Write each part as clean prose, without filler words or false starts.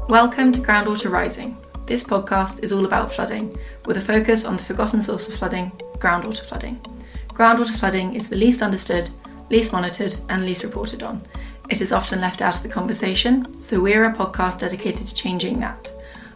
Welcome to Groundwater Rising. This podcast is all about flooding, with a focus on the forgotten source of flooding, groundwater flooding. Groundwater flooding is the least understood, least monitored and least reported on. It is often left out of the conversation, so we're a podcast dedicated to changing that.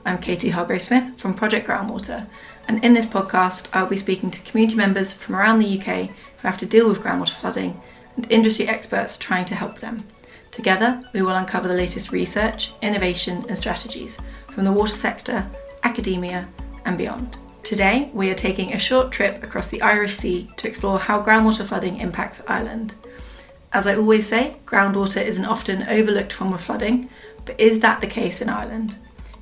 I'm Katie Hargrave-Smith from Project Groundwater, and in this podcast I'll be speaking to community members from around the UK who have to deal with groundwater flooding and industry experts trying to help them. Together, we will uncover the latest research, innovation and strategies from the water sector, academia and beyond. Today, we are taking a short trip across the Irish Sea to explore how groundwater flooding impacts Ireland. As I always say, groundwater is an often overlooked form of flooding, but is that the case in Ireland?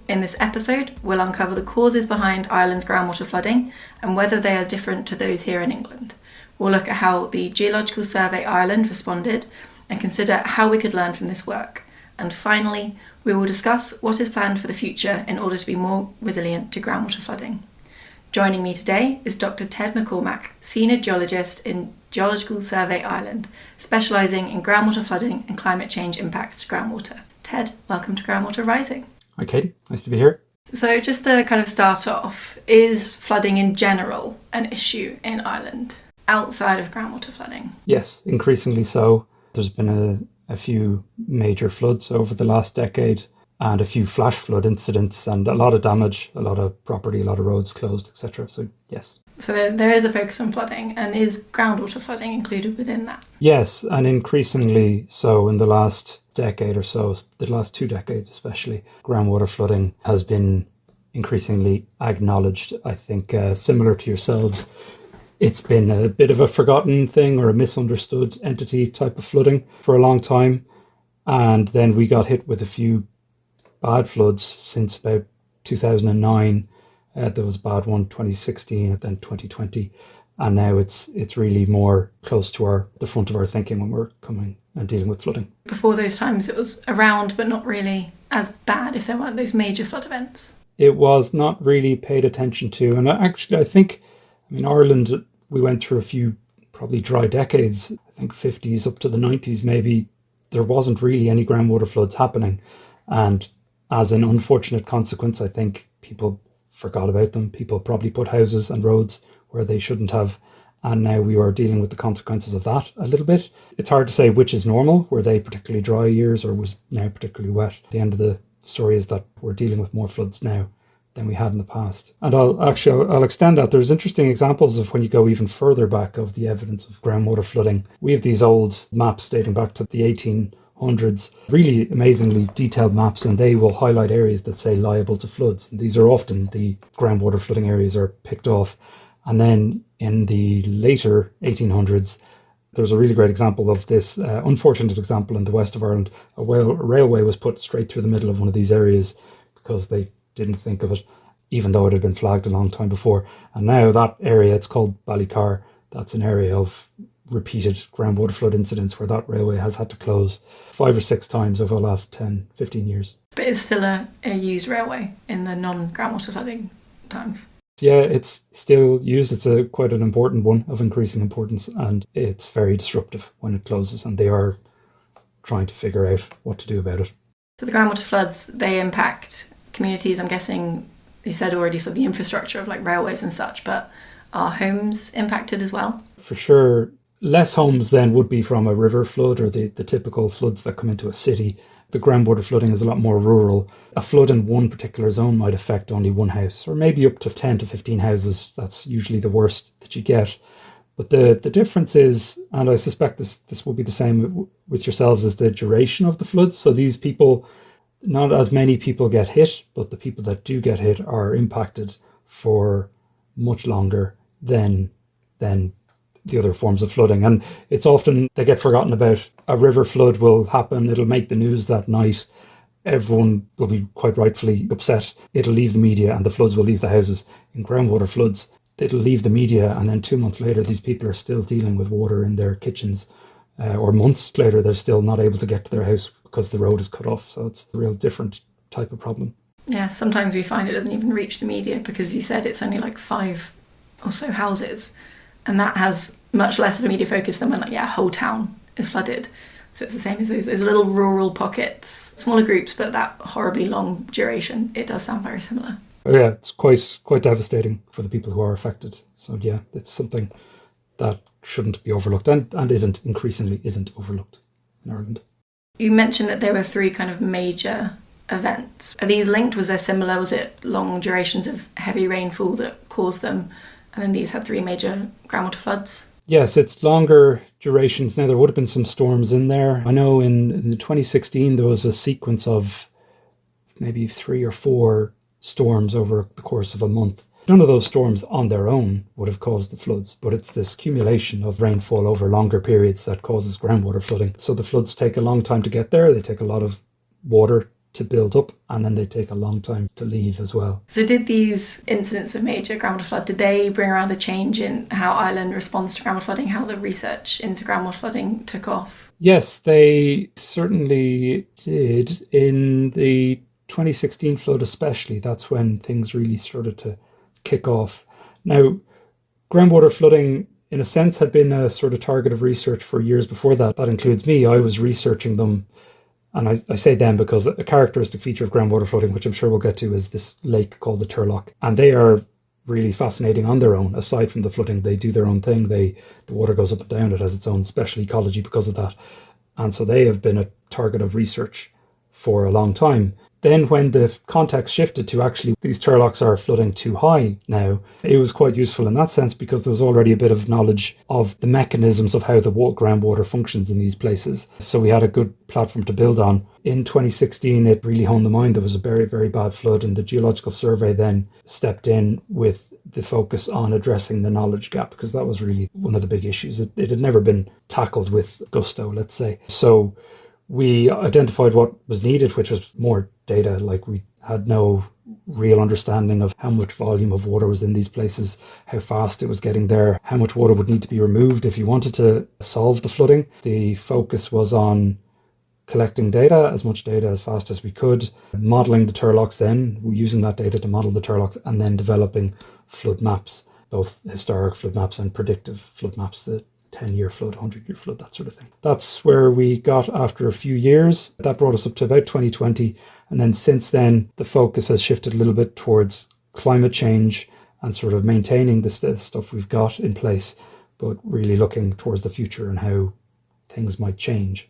In this episode, we'll uncover the causes behind Ireland's groundwater flooding and whether they are different to those here in England. We'll look at how the Geological Survey Ireland responded and consider how we could learn from this work. And finally, we will discuss what is planned for the future in order to be more resilient to groundwater flooding. Joining me today is Dr. Ted McCormack, Senior Geologist in Geological Survey Ireland, specialising in groundwater flooding and climate change impacts to groundwater. Ted, welcome to Groundwater Rising. Hi Katie, nice to be here. So just to kind of start off, is flooding in general an issue in Ireland outside of groundwater flooding? Yes, increasingly so. There's been a few major floods over the last decade and a few flash flood incidents and a lot of damage, a lot of property, a lot of roads closed, etc. So yes. So there is a focus on flooding, and is groundwater flooding included within that? Yes, and increasingly so in the last decade or so, the last 2 decades especially, groundwater flooding has been increasingly acknowledged. I think similar to yourselves, it's been a bit of a forgotten thing or a misunderstood entity type of flooding for a long time. And then we got hit with a few bad floods since about 2009. There was a bad one 2016 and then 2020. And now it's really more close to the front of our thinking when we're coming and dealing with flooding. Before those times it was around, but not really as bad if there weren't those major flood events. It was not really paid attention to. And actually, I think, Ireland, we went through a few probably dry decades. I think 50s up to the 90s maybe. There wasn't really any groundwater floods happening. And as an unfortunate consequence, I think people forgot about them. People probably put houses and roads where they shouldn't have. And now we are dealing with the consequences of that a little bit. It's hard to say which is normal. Were they particularly dry years or was now particularly wet? The end of the story is that we're dealing with more floods now than we had in the past. And I'll extend that. There's interesting examples of when you go even further back of the evidence of groundwater flooding. We have these old maps dating back to the 1800s, really amazingly detailed maps, and they will highlight areas that say liable to floods. And these are often the groundwater flooding areas are picked off. And then in the later 1800s, there's a really great example of this unfortunate example in the west of Ireland. A railway was put straight through the middle of one of these areas because they didn't think of it, even though it had been flagged a long time before. And now that area, it's called Ballycar, that's an area of repeated groundwater flood incidents where that railway has had to close 5 or 6 times over the last 10, 15 years. But it's still a used railway in the non-groundwater flooding times. Yeah, it's still used. It's quite an important one of increasing importance, and it's very disruptive when it closes, and they are trying to figure out what to do about it. So the groundwater floods, they impact communities. I'm guessing you said already, so the infrastructure of like railways and such, but are homes impacted as well? For sure. Less homes then would be from a river flood or the typical floods that come into a city. The groundwater flooding is a lot more rural. A flood in one particular zone might affect only one house, or maybe up to 10 to 15 houses. That's usually the worst that you get. But the difference is, and I suspect this will be the same with yourselves, is the duration of the floods. So these people, not as many people get hit, but the people that do get hit are impacted for much longer than the other forms of flooding. And it's often, they get forgotten about. A river flood will happen, it'll make the news that night. Everyone will be quite rightfully upset. It'll leave the media and the floods will leave the houses. In groundwater floods, it'll leave the media and then 2 months later these people are still dealing with water in their kitchens. Or months later they're still not able to get to their house because the road is cut off. So it's a real different type of problem. Yeah, sometimes we find it doesn't even reach the media because you said it's only like 5 or so houses, and that has much less of a media focus than when a whole town is flooded. So it's the same as those little rural pockets, smaller groups, but that horribly long duration. It does sound very similar. Oh, yeah, it's quite devastating for the people who are affected. So yeah, it's something that shouldn't be overlooked and increasingly isn't overlooked in Ireland. You mentioned that there were 3 kind of major events. Are these linked? Was there similar? Was it long durations of heavy rainfall that caused them? And then these had 3 major groundwater floods? Yes, it's longer durations. Now, there would have been some storms in there. I know in 2016, there was a sequence of maybe 3 or 4 storms over the course of a month. None of those storms on their own would have caused the floods, but it's this accumulation of rainfall over longer periods that causes groundwater flooding. So the floods take a long time to get there. They take a lot of water to build up, and then they take a long time to leave as well. So did these incidents of major groundwater flood, did they bring around a change in how Ireland responds to groundwater flooding, how the research into groundwater flooding took off? Yes, they certainly did. In the 2016 flood especially, that's when things really started to kick off. Now, groundwater flooding, in a sense, had been a sort of target of research for years before that. That includes me. I was researching them. And I say them because a characteristic feature of groundwater flooding, which I'm sure we'll get to, is this lake called the turlough. And they are really fascinating on their own. Aside from the flooding, they do their own thing. The water goes up and down. It has its own special ecology because of that. And so they have been a target of research for a long time. Then when the context shifted to actually these turloughs are flooding too high now, it was quite useful in that sense because there was already a bit of knowledge of the mechanisms of how the groundwater functions in these places. So we had a good platform to build on. In 2016, it really honed the mind. There was a very, very bad flood, and the Geological Survey then stepped in with the focus on addressing the knowledge gap, because that was really one of the big issues. It had never been tackled with gusto, let's say. So we identified what was needed, which was more data. Like, we had no real understanding of how much volume of water was in these places, how fast it was getting there, how much water would need to be removed if you wanted to solve the flooding. The focus was on collecting data, as much data as fast as we could, modelling the turloughs then, using that data to model the turloughs, and then developing flood maps, both historic flood maps and predictive flood maps, the 10-year flood, 100-year flood, that sort of thing. That's where we got after a few years. That brought us up to about 2020. And then since then, the focus has shifted a little bit towards climate change and sort of maintaining the stuff we've got in place, but really looking towards the future and how things might change,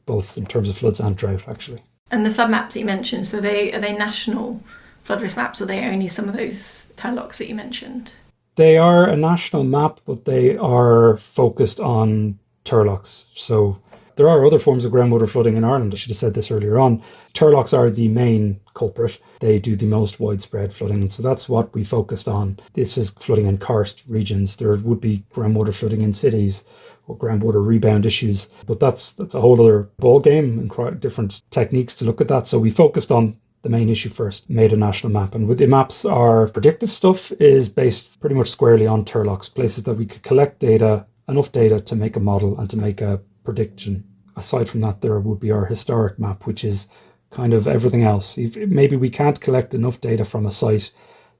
both in terms of floods and drought, actually. And the flood maps that you mentioned, so are they national flood risk maps, or are they only some of those turloughs that you mentioned? They are a national map, but they are focused on turloughs. So there are other forms of groundwater flooding in Ireland. I should have said this earlier on. Turloughs are the main culprit. They do the most widespread flooding. And so that's what we focused on. This is flooding in karst regions. There would be groundwater flooding in cities or groundwater rebound issues. But that's a whole other ball game and quite different techniques to look at that. So we focused on the main issue first, made a national map. And with the maps, our predictive stuff is based pretty much squarely on turloughs, places that we could collect data, enough data to make a model and to make a prediction. Aside from that, there would be our historic map, which is kind of everything else. Maybe we can't collect enough data from a site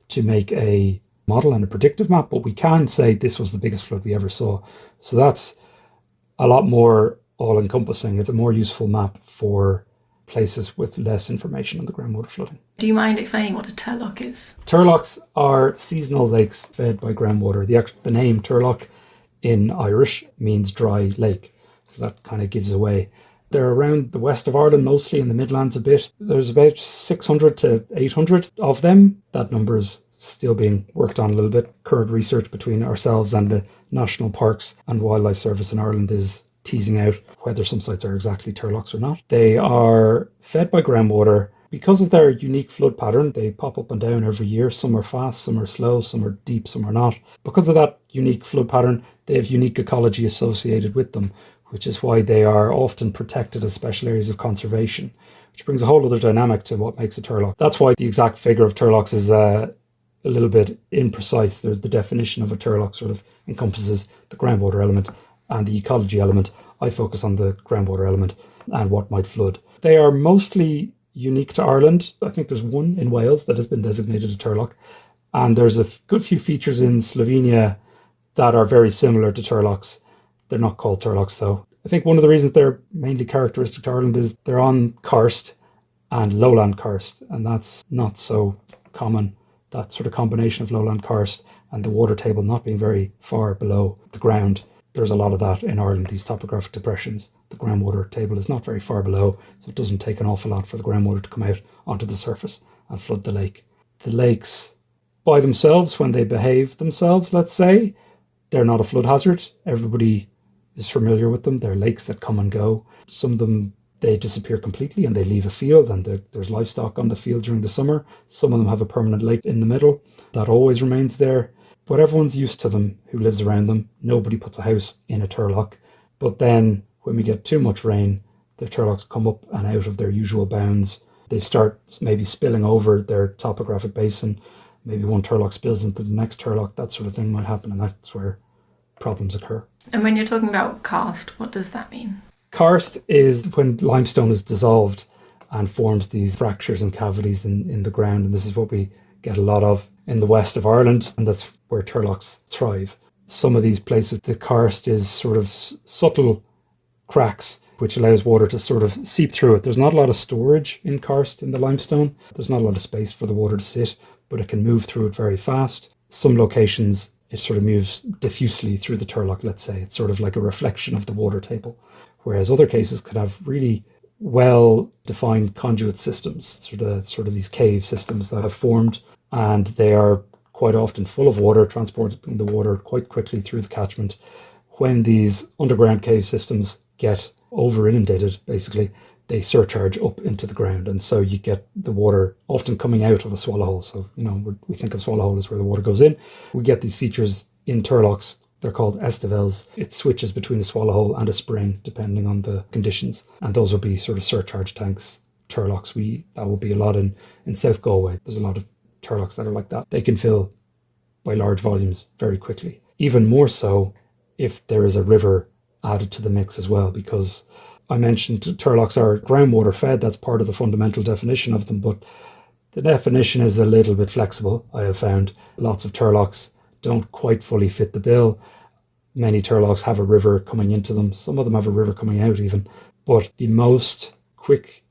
to make a model and a predictive map, but we can say this was the biggest flood we ever saw. So that's a lot more all-encompassing. It's a more useful map for places with less information on the groundwater flooding. Do you mind explaining what a turlough is? Turloughs are seasonal lakes fed by groundwater. The name turlough in Irish means dry lake, so that kind of gives away. They're around the west of Ireland, mostly in the Midlands a bit. There's about 600 to 800 of them. That number is still being worked on a little bit. Current research between ourselves and the National Parks and Wildlife Service in Ireland is teasing out whether some sites are exactly turloughs or not. They are fed by groundwater. Because of their unique flood pattern, they pop up and down every year. Some are fast, some are slow, some are deep, some are not. Because of that unique flood pattern, they have unique ecology associated with them, which is why they are often protected as special areas of conservation, which brings a whole other dynamic to what makes a turlough. That's why the exact figure of turloughs is a little bit imprecise. The definition of a turlough sort of encompasses the groundwater element and the ecology element. I focus on the groundwater element and what might flood. They are mostly unique to Ireland. I think there's one in Wales that has been designated a turlough, and there's a good few features in Slovenia that are very similar to turloughs. They're not called turloughs though. I think one of the reasons they're mainly characteristic to Ireland is they're on karst and lowland karst, and that's not so common. That sort of combination of lowland karst and the water table not being very far below the ground. There's a lot of that in Ireland, these topographic depressions. The groundwater table is not very far below, so it doesn't take an awful lot for the groundwater to come out onto the surface and flood the lake. The lakes, by themselves, when they behave themselves, let's say, they're not a flood hazard. Everybody is familiar with them. They're lakes that come and go. Some of them, they disappear completely and they leave a field, and there's livestock on the field during the summer. Some of them have a permanent lake in the middle that always remains there. But everyone's used to them who lives around them. Nobody puts a house in a turlough. But then when we get too much rain, the turloughs come up and out of their usual bounds. They start maybe spilling over their topographic basin. Maybe one turlough spills into the next turlough. That sort of thing might happen, and that's where problems occur. And when you're talking about karst, what does that mean? Karst is when limestone is dissolved and forms these fractures and cavities in the ground. And this is what we get a lot of in the west of Ireland, and that's where turloughs thrive. Some of these places, the karst is sort of subtle cracks, which allows water to sort of seep through it. There's not a lot of storage in karst in the limestone. There's not a lot of space for the water to sit, but it can move through it very fast. Some locations, it sort of moves diffusely through the turlough, let's say. It's sort of like a reflection of the water table. Whereas other cases could have really well-defined conduit systems, sort of these cave systems that have formed, and they are quite often full of water, transporting the water quite quickly through the catchment. When these underground cave systems get over-inundated, basically, they surcharge up into the ground, and so you get the water often coming out of a swallow hole. So, we think of swallow hole as where the water goes in. We get these features in turloughs. They're called estivels. It switches between a swallow hole and a spring, depending on the conditions. And those will be sort of surcharge tanks, turloughs. That will be a lot in South Galway. There's a lot of turloughs that are like that. They can fill by large volumes very quickly. Even more so if there is a river added to the mix as well, because I mentioned turloughs are groundwater fed. That's part of the fundamental definition of them, but the definition is a little bit flexible, I have found. Lots of turloughs don't quite fully fit the bill. Many turloughs have a river coming into them. Some of them have a river coming out even. But the most quick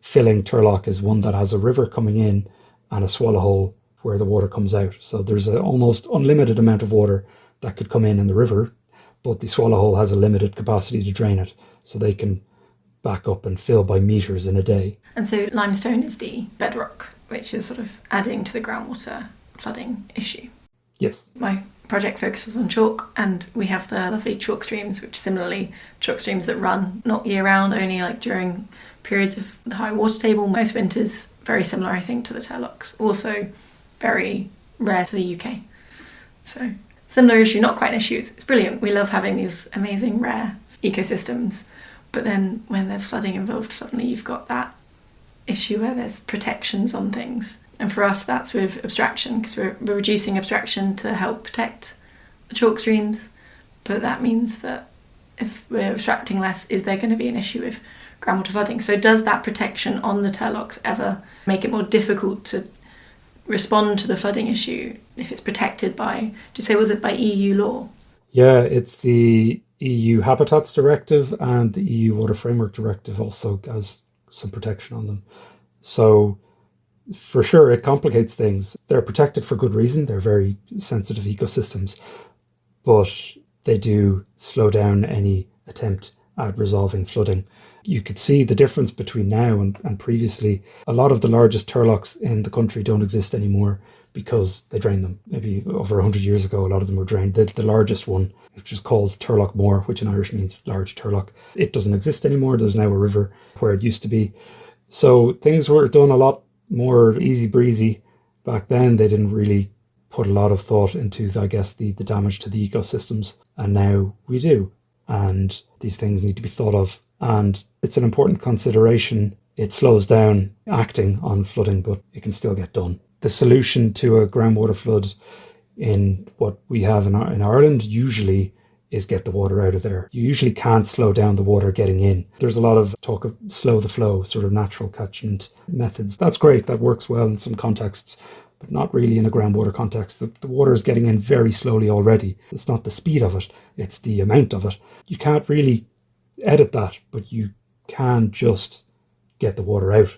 filling turlough is one that has a river coming in and a swallow hole where the water comes out. So there's an almost unlimited amount of water that could come in the river, but the swallow hole has a limited capacity to drain it. So they can back up and fill by meters in a day. And so limestone is the bedrock, which is sort of adding to the groundwater flooding issue. Yes. My project focuses on chalk, and we have the lovely chalk streams, which similarly chalk streams that run not year round, only like during periods of the high water table. Most winters, very similar, I think, to the turloughs. Also very rare to the UK. So similar issue, not quite an issue. It's brilliant. We love having these amazing rare ecosystems. But then when there's flooding involved, suddenly you've got that issue where there's protections on things. And for us, that's with abstraction, because we're reducing abstraction to help protect the chalk streams. But that means that if we're abstracting less, is there going to be an issue with groundwater flooding? So does that protection on the turloughs ever make it more difficult to respond to the flooding issue if it's protected by, was it by EU law? Yeah, it's the EU Habitats Directive, and the EU Water Framework Directive also has some protection on them. So for sure, it complicates things. They're protected for good reason. They're very sensitive ecosystems, but they do slow down any attempt at resolving flooding. You could see the difference between now and previously. A lot of the largest turloughs in the country don't exist anymore because they drained them. Maybe over 100 years ago, a lot of them were drained. The largest one, which is called Turlough Moor, which in Irish means large turlough, it doesn't exist anymore. There's now a river where it used to be. So things were done a lot more easy breezy back then. They didn't really put a lot of thought into, I guess, the damage to the ecosystems. And now we do. And these things need to be thought of. And it's an important consideration. It slows down acting on flooding, but it can still get done. The solution to a groundwater flood in what we have in Ireland usually is get the water out of there. You usually can't slow down the water getting in. There's a lot of talk of slow the flow, sort of natural catchment methods. That's great. That works well in some contexts, but not really in a groundwater context. The water is getting in very slowly already. It's not the speed of it, it's the amount of it. You can't really edit that, but you can just get the water out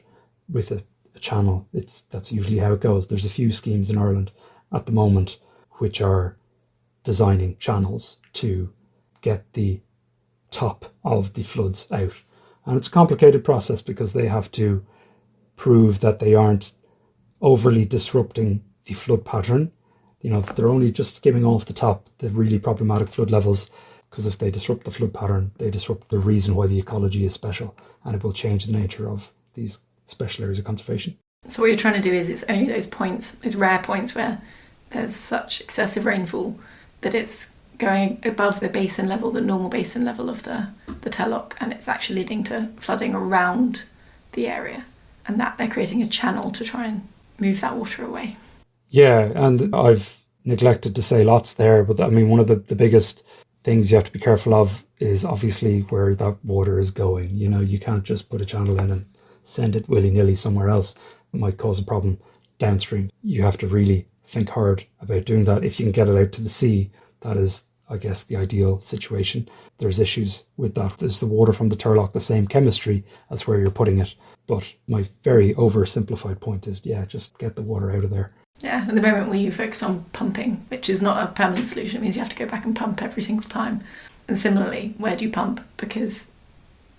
with a channel. That's usually how it goes. There's a few schemes in Ireland at the moment which are designing channels to get the top of the floods out. And it's a complicated process because they have to prove that they aren't overly disrupting the flood pattern. They're only just skimming off the top, the really problematic flood levels, because if they disrupt the flood pattern, they disrupt the reason why the ecology is special, and it will change the nature of these special areas of conservation. So what you're trying to do is it's only those points, those rare points where there's such excessive rainfall that it's going above the basin level, the normal basin level of the turlough, and it's actually leading to flooding around the area, and that they're creating a channel to try and move that water away. Yeah, and I've neglected to say lots there, but I mean, one of the biggest things you have to be careful of is obviously where that water is going. You can't just put a channel in and send it willy-nilly somewhere else. It might cause a problem downstream. You have to really think hard about doing that. If you can get it out to the sea, that is, I guess, the ideal situation. There's issues with that. Is the water from the turlough the same chemistry as where you're putting it? But my very oversimplified point is, just get the water out of there. Yeah, at the moment where you focus on pumping, which is not a permanent solution, it means you have to go back and pump every single time. And similarly, where do you pump? Because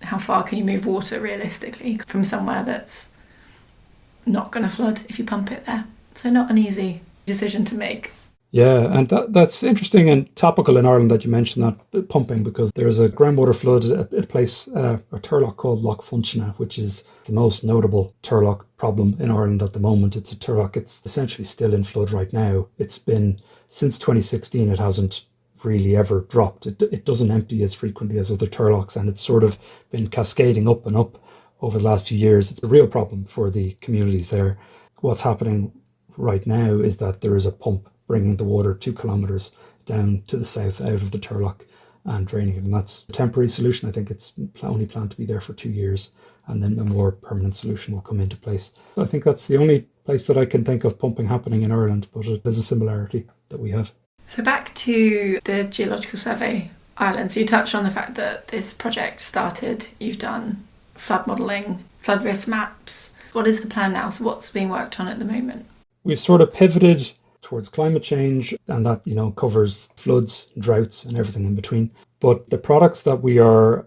how far can you move water realistically from somewhere that's not going to flood if you pump it there? So not an easy decision to make. Yeah, and that's interesting and topical in Ireland that you mentioned that pumping, because there's a groundwater flood at a place, a turlough called Lough Funchna, which is the most notable turlough problem in Ireland at the moment. It's a turlough, it's essentially still in flood right now. It's been, since 2016, it hasn't really ever dropped. It doesn't empty as frequently as other turloughs, and it's sort of been cascading up and up over the last few years. It's a real problem for the communities there. What's happening right now is that there is a pump bringing the water 2 kilometres down to the south out of the turlough and draining it. And that's a temporary solution. I think it's only planned to be there for 2 years, and then a more permanent solution will come into place. So I think that's the only place that I can think of pumping happening in Ireland, but there's a similarity that we have. So back to the Geological Survey Ireland. So you touched on the fact that this project started, you've done flood modelling, flood risk maps. What is the plan now? So what's being worked on at the moment? We've sort of pivoted towards climate change, and that covers floods, droughts and everything in between. But the products that we are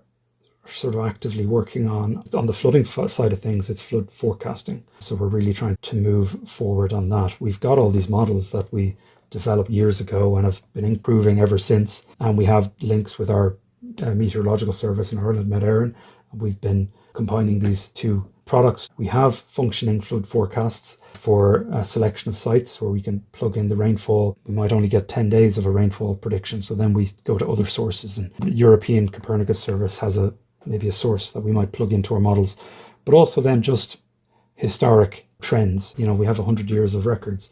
sort of actively working on the flooding side of things, it's flood forecasting. So we're really trying to move forward on that. We've got all these models that we developed years ago and have been improving ever since, and we have links with our meteorological service in Ireland, Met Éireann. We've been combining these two products. We have functioning flood forecasts for a selection of sites where we can plug in the rainfall. We might only get 10 days of a rainfall prediction, so then we go to other sources. And the European Copernicus service has maybe a source that we might plug into our models, but also then just historic trends. We have 100 years of records.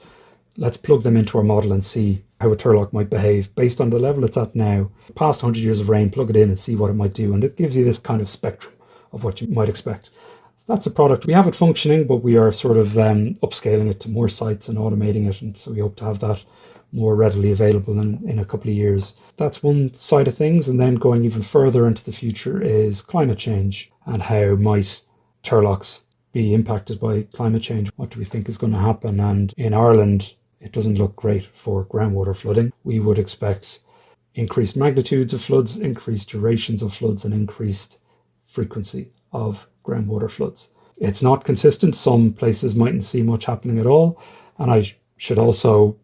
Let's plug them into our model and see how a turlough might behave based on the level it's at now. Past 100 years of rain, plug it in and see what it might do. And it gives you this kind of spectrum of what you might expect. So that's a product. We have it functioning, but we are sort of upscaling it to more sites and automating it. And so we hope to have that more readily available in a couple of years. That's one side of things. And then going even further into the future is climate change and how might turloughs be impacted by climate change. What do we think is going to happen? And in Ireland, it doesn't look great for groundwater flooding. We would expect increased magnitudes of floods, increased durations of floods, and increased frequency of groundwater floods. It's not consistent. Some places mightn't see much happening at all. And I should also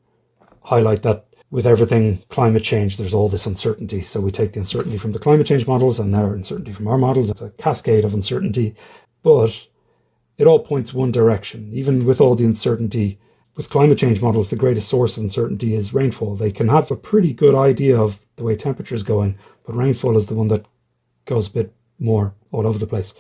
highlight that with everything climate change, there's all this uncertainty. So we take the uncertainty from the climate change models and our uncertainty from our models. It's a cascade of uncertainty, but it all points one direction. Even with all the uncertainty, with climate change models, the greatest source of uncertainty is rainfall. They can have a pretty good idea of the way temperature is going, but rainfall is the one that goes a bit more all over the place.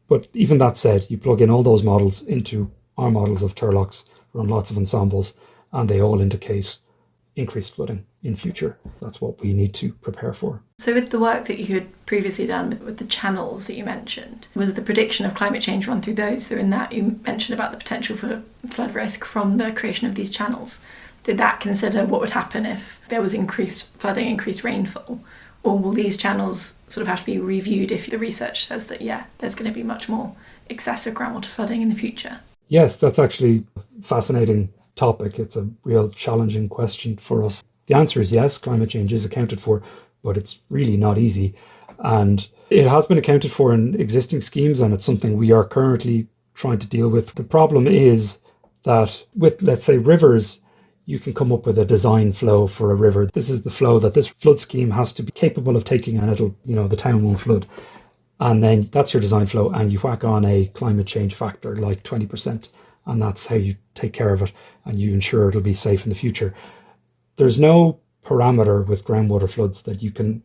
But even that said, you plug in all those models into our models of turloughs, run lots of ensembles, and they all indicate increased flooding in future. That's what we need to prepare for. So with the work that you had previously done with the channels that you mentioned, was the prediction of climate change run through those? So in that you mentioned about the potential for flood risk from the creation of these channels. Did that consider what would happen if there was increased flooding, increased rainfall? Or will these channels sort of have to be reviewed if the research says that, yeah, there's going to be much more excessive groundwater flooding in the future? Yes, that's actually a fascinating topic. It's a real challenging question for us. The answer is yes, climate change is accounted for, but it's really not easy. And it has been accounted for in existing schemes, and it's something we are currently trying to deal with. The problem is that with, let's say, rivers, you can come up with a design flow for a river. This is the flow that this flood scheme has to be capable of taking, and it'll, the town won't flood. And then that's your design flow, and you whack on a climate change factor like 20%, and that's how you take care of it, and you ensure it'll be safe in the future. There's no parameter with groundwater floods that you can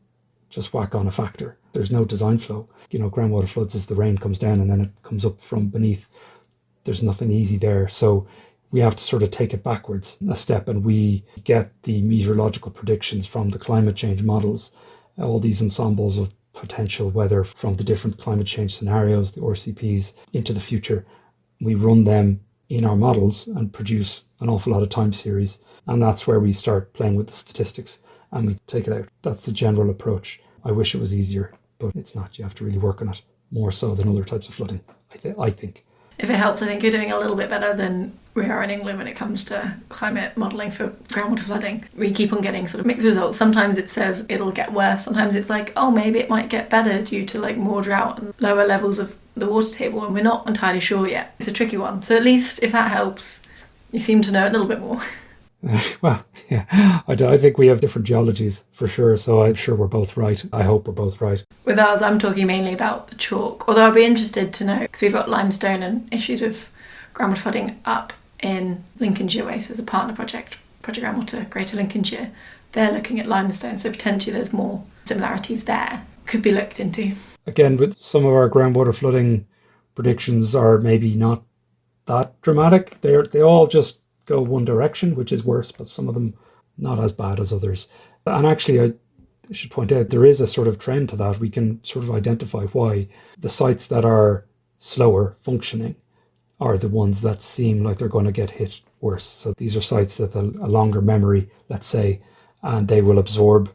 just whack on a factor. There's no design flow. Groundwater floods is the rain comes down and then it comes up from beneath. There's nothing easy there. So we have to sort of take it backwards a step, and we get the meteorological predictions from the climate change models, all these ensembles of potential weather from the different climate change scenarios, the RCPs, into the future. We run them in our models and produce an awful lot of time series. And that's where we start playing with the statistics and we take it out. That's the general approach. I wish it was easier, but it's not. You have to really work on it more so than other types of flooding, I think. If it helps, I think you're doing a little bit better than we are in England when it comes to climate modelling for groundwater flooding. We keep on getting sort of mixed results. Sometimes it says it'll get worse. Sometimes it's like, oh, maybe it might get better due to like more drought and lower levels of the water table, and we're not entirely sure yet. It's a tricky one. So at least if that helps, you seem to know a little bit more. Well, yeah, I think we have different geologies for sure, so I'm sure we're both right. I hope we're both right. With ours, I'm talking mainly about the chalk, although I'd be interested to know, because we've got limestone and issues with groundwater flooding up in Lincolnshire Way, so there's a partner project, Project Groundwater, Greater Lincolnshire. They're looking at limestone, so potentially there's more similarities there. Could be looked into. Again, with some of our groundwater flooding predictions are maybe not that dramatic. They all just go one direction, which is worse, but some of them not as bad as others. And actually, I should point out, there is a sort of trend to that. We can sort of identify why the sites that are slower functioning are the ones that seem like they're going to get hit worse. So these are sites that have a longer memory, let's say, and they will absorb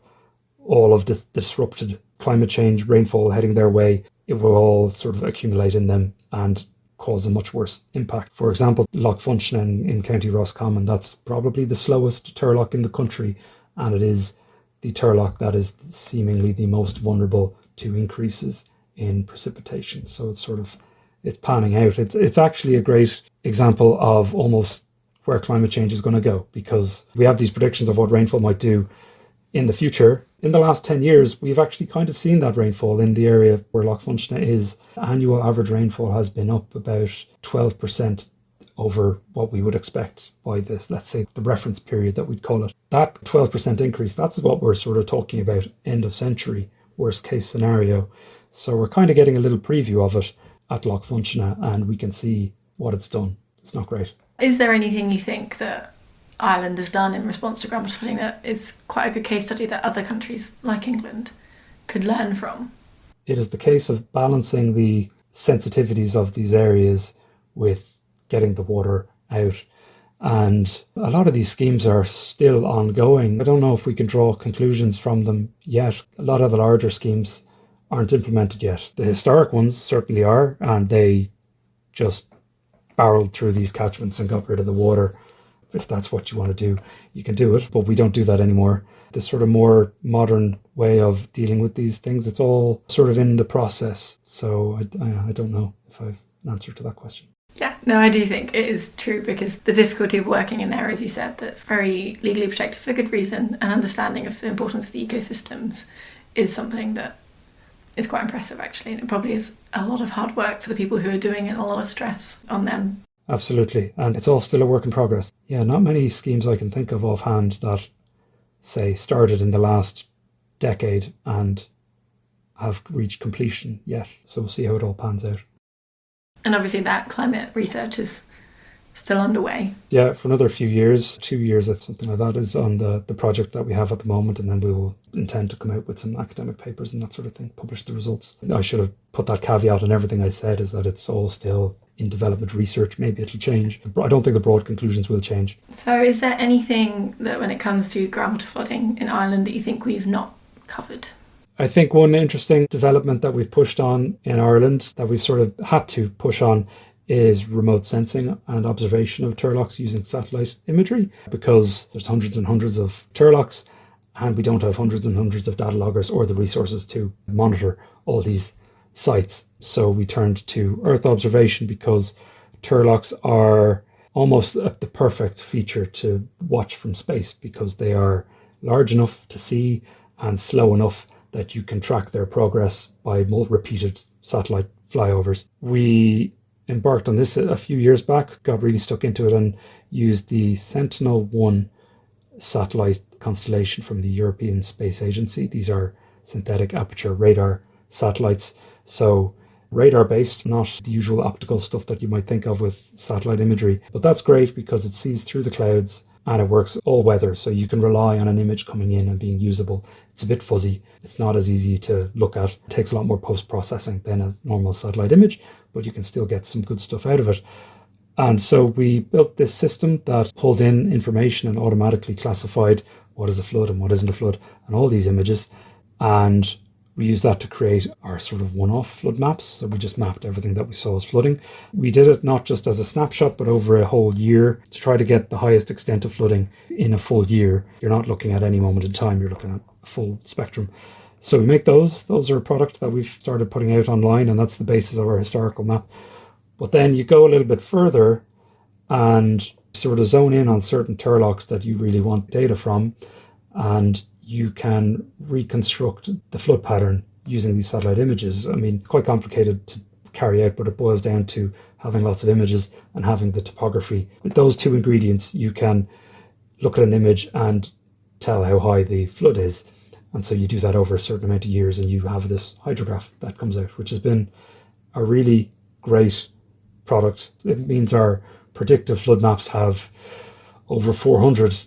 all of the disrupted climate change, rainfall heading their way. It will all sort of accumulate in them and cause a much worse impact. For example, Lough Funchna in County Roscommon, that's probably the slowest turlough in the country, and it is the turlough that is seemingly the most vulnerable to increases in precipitation. So it's panning out. It's actually a great example of almost where climate change is going to go, because we have these predictions of what rainfall might do in the future. In the last 10 years, we've actually kind of seen that rainfall in the area where Lough Funchna is. Annual average rainfall has been up about 12% over what we would expect by this, let's say, the reference period that we'd call it. That 12% increase, that's what we're sort of talking about, end of century, worst case scenario. So we're kind of getting a little preview of it at Lough Funchna, and we can see what it's done. It's not great. Is there anything you think that Ireland has done in response to groundwater flooding that is quite a good case study that other countries like England could learn from? It is the case of balancing the sensitivities of these areas with getting the water out. And a lot of these schemes are still ongoing. I don't know if we can draw conclusions from them yet. A lot of the larger schemes aren't implemented yet. The historic ones certainly are, and they just barreled through these catchments and got rid of the water. If that's what you want to do, you can do it, but we don't do that anymore. This sort of more modern way of dealing with these things, it's all sort of in the process. So I don't know if I've an answer to that question. Yeah, no, I do think it is true, because the difficulty of working in there, as you said, that's very legally protected for good reason, and understanding of the importance of the ecosystems is something that is quite impressive, actually. And it probably is a lot of hard work for the people who are doing it, and a lot of stress on them. Absolutely. And it's all still a work in progress. Yeah, not many schemes I can think of offhand that, say, started in the last decade and have reached completion yet. So we'll see how it all pans out. And obviously that climate research is still underway. Yeah, for another few years, 2 years or something like that, is on the project that we have at the moment, and then we will intend to come out with some academic papers and that sort of thing, publish the results. I should have put that caveat on everything I said, is that it's all still in development research. Maybe it'll change. I don't think the broad conclusions will change. So is there anything that when it comes to groundwater flooding in Ireland that you think we've not covered? I think one interesting development that we've pushed on in Ireland, that we've sort of had to push on, is remote sensing and observation of turloughs using satellite imagery, because there's hundreds and hundreds of turloughs and we don't have hundreds and hundreds of data loggers or the resources to monitor all these sites. So we turned to Earth observation because turloughs are almost the perfect feature to watch from space, because they are large enough to see and slow enough that you can track their progress by repeated satellite flyovers. We embarked on this a few years back, got really stuck into it, and used the Sentinel-1 satellite constellation from the European Space Agency. These are synthetic aperture radar satellites. So radar based, not the usual optical stuff that you might think of with satellite imagery. But that's great because it sees through the clouds and it works all weather. So you can rely on an image coming in and being usable. It's a bit fuzzy. It's not as easy to look at. It takes a lot more post-processing than a normal satellite image, but you can still get some good stuff out of it. And so we built this system that pulled in information and automatically classified what is a flood and what isn't a flood and all these images. And we used that to create our sort of one-off flood maps. So we just mapped everything that we saw as flooding. We did it not just as a snapshot, but over a whole year to try to get the highest extent of flooding in a full year. You're not looking at any moment in time, you're looking at a full spectrum. So we make those. Those are a product that we've started putting out online, and that's the basis of our historical map. But then you go a little bit further and sort of zone in on certain turloughs that you really want data from, and you can reconstruct the flood pattern using these satellite images. I mean, quite complicated to carry out, but it boils down to having lots of images and having the topography. With those two ingredients, you can look at an image and tell how high the flood is. And so you do that over a certain amount of years and you have this hydrograph that comes out, which has been a really great product. It means our predictive flood maps have over 400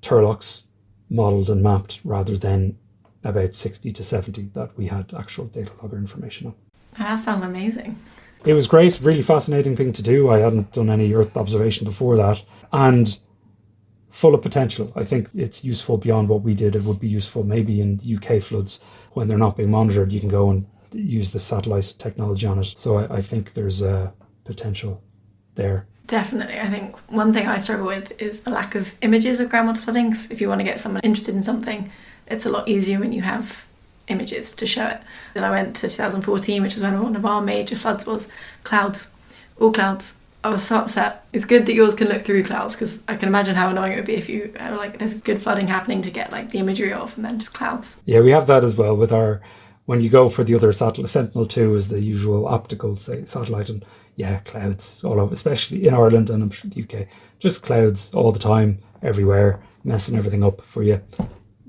turloughs modelled and mapped, rather than about 60 to 70 that we had actual data logger information on. That sounds amazing. It was great, really fascinating thing to do. I hadn't done any Earth observation before that, and full of potential. I think it's useful beyond what we did. It would be useful maybe in UK floods when they're not being monitored. You can go and use the satellite technology on it. So I think there's a potential there. Definitely. I think one thing I struggle with is the lack of images of groundwater flooding. So if you want to get someone interested in something, it's a lot easier when you have images to show it. And I went to 2014, which is when one of our major floods was. Clouds, all clouds. I was so upset. It's good that yours can look through clouds, because I can imagine how annoying it would be if you like there's good flooding happening to get like the imagery of, and then just clouds. Yeah, we have that as well with our, when you go for the other satellite. Sentinel-2 is the usual optical satellite, and yeah, clouds all over, especially in Ireland and I'm sure the UK. Just clouds all the time, everywhere, messing everything up for you.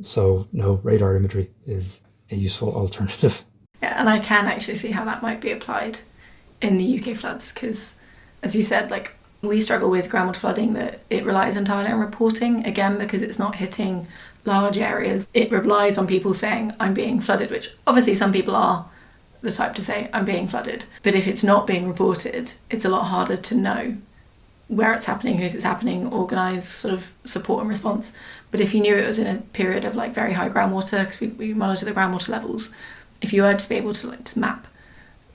So no, radar imagery is a useful alternative. Yeah, and I can actually see how that might be applied in the UK floods, because as you said, like we struggle with groundwater flooding that it relies entirely on reporting, again, because it's not hitting large areas. It relies on people saying, I'm being flooded, which obviously some people are the type to say, I'm being flooded. But if it's not being reported, it's a lot harder to know where it's happening, who's it's happening, organise sort of support and response. But if you knew it was in a period of like very high groundwater, because we monitor the groundwater levels, if you were to be able to like just map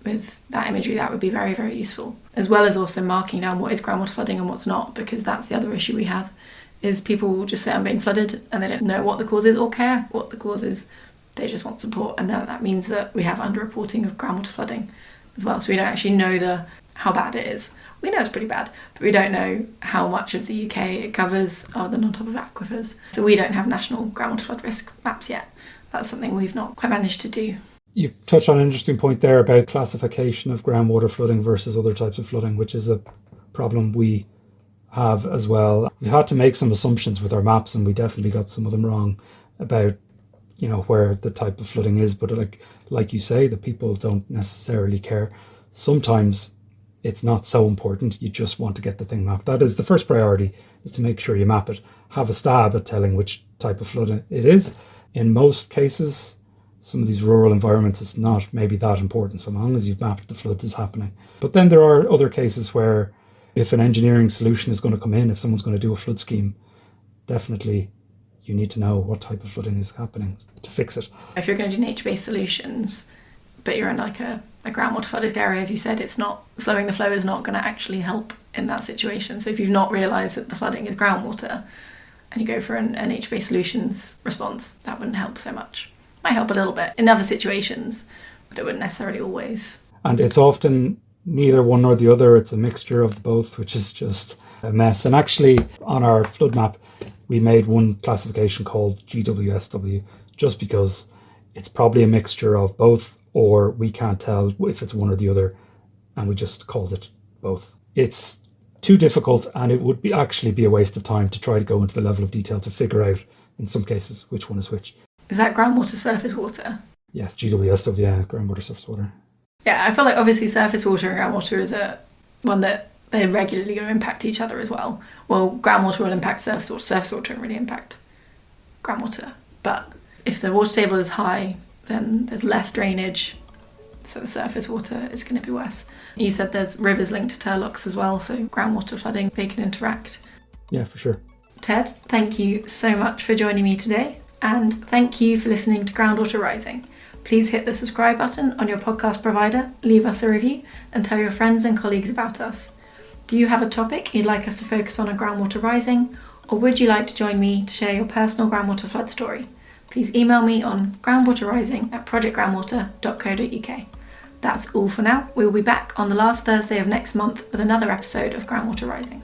with that imagery, that would be very, very useful. As well as also marking down what is groundwater flooding and what's not, because that's the other issue we have, is people will just say I'm being flooded and they don't know what the cause is or care what the cause is. They just want support, and then that means that we have underreporting of groundwater flooding as well. So we don't actually know how bad it is. We know it's pretty bad, but we don't know how much of the UK it covers other than on top of aquifers. So we don't have national groundwater flood risk maps yet. That's something we've not quite managed to do. You touched on an interesting point there about classification of groundwater flooding versus other types of flooding, which is a problem we have as well. We've had to make some assumptions with our maps, and we definitely got some of them wrong about, where the type of flooding is. But like you say, the people don't necessarily care. Sometimes it's not so important. You just want to get the thing mapped. That is the first priority, is to make sure you map it. Have a stab at telling which type of flood it is. In most cases, some of these rural environments, it's not maybe that important so long as you've mapped the flood that's happening. But then there are other cases where if an engineering solution is going to come in, if someone's going to do a flood scheme, definitely you need to know what type of flooding is happening to fix it. If you're going to do nature-based solutions, but you're in like a groundwater flooded area, as you said, it's not, slowing the flow is not going to actually help in that situation. So if you've not realised that the flooding is groundwater and you go for a nature-based solutions response, that wouldn't help so much. Might help a little bit in other situations, but it wouldn't necessarily always. And it's often neither one nor the other. It's a mixture of both, which is just a mess. And actually, on our flood map, we made one classification called GWSW, just because it's probably a mixture of both, or we can't tell if it's one or the other, and we just called it both. It's too difficult, and it would actually be a waste of time to try to go into the level of detail to figure out, in some cases, which one is which. Is that groundwater surface water? Yes, GWSW, yeah, groundwater surface water. Yeah, I feel like obviously surface water and groundwater is one that they're regularly going to impact each other as well. Well, groundwater will impact surface water won't really impact groundwater. But if the water table is high, then there's less drainage, so the surface water is going to be worse. You said there's rivers linked to turloughs as well, so groundwater flooding, they can interact. Yeah, for sure. Ted, thank you so much for joining me today, and thank you for listening to Groundwater Rising. Please hit the subscribe button on your podcast provider, leave us a review, and tell your friends and colleagues about us. Do you have a topic you'd like us to focus on Groundwater Rising, or would you like to join me to share your personal groundwater flood story? Please email me on groundwaterrising@projectgroundwater.co.uk. That's all for now. We'll be back on the last Thursday of next month with another episode of Groundwater Rising.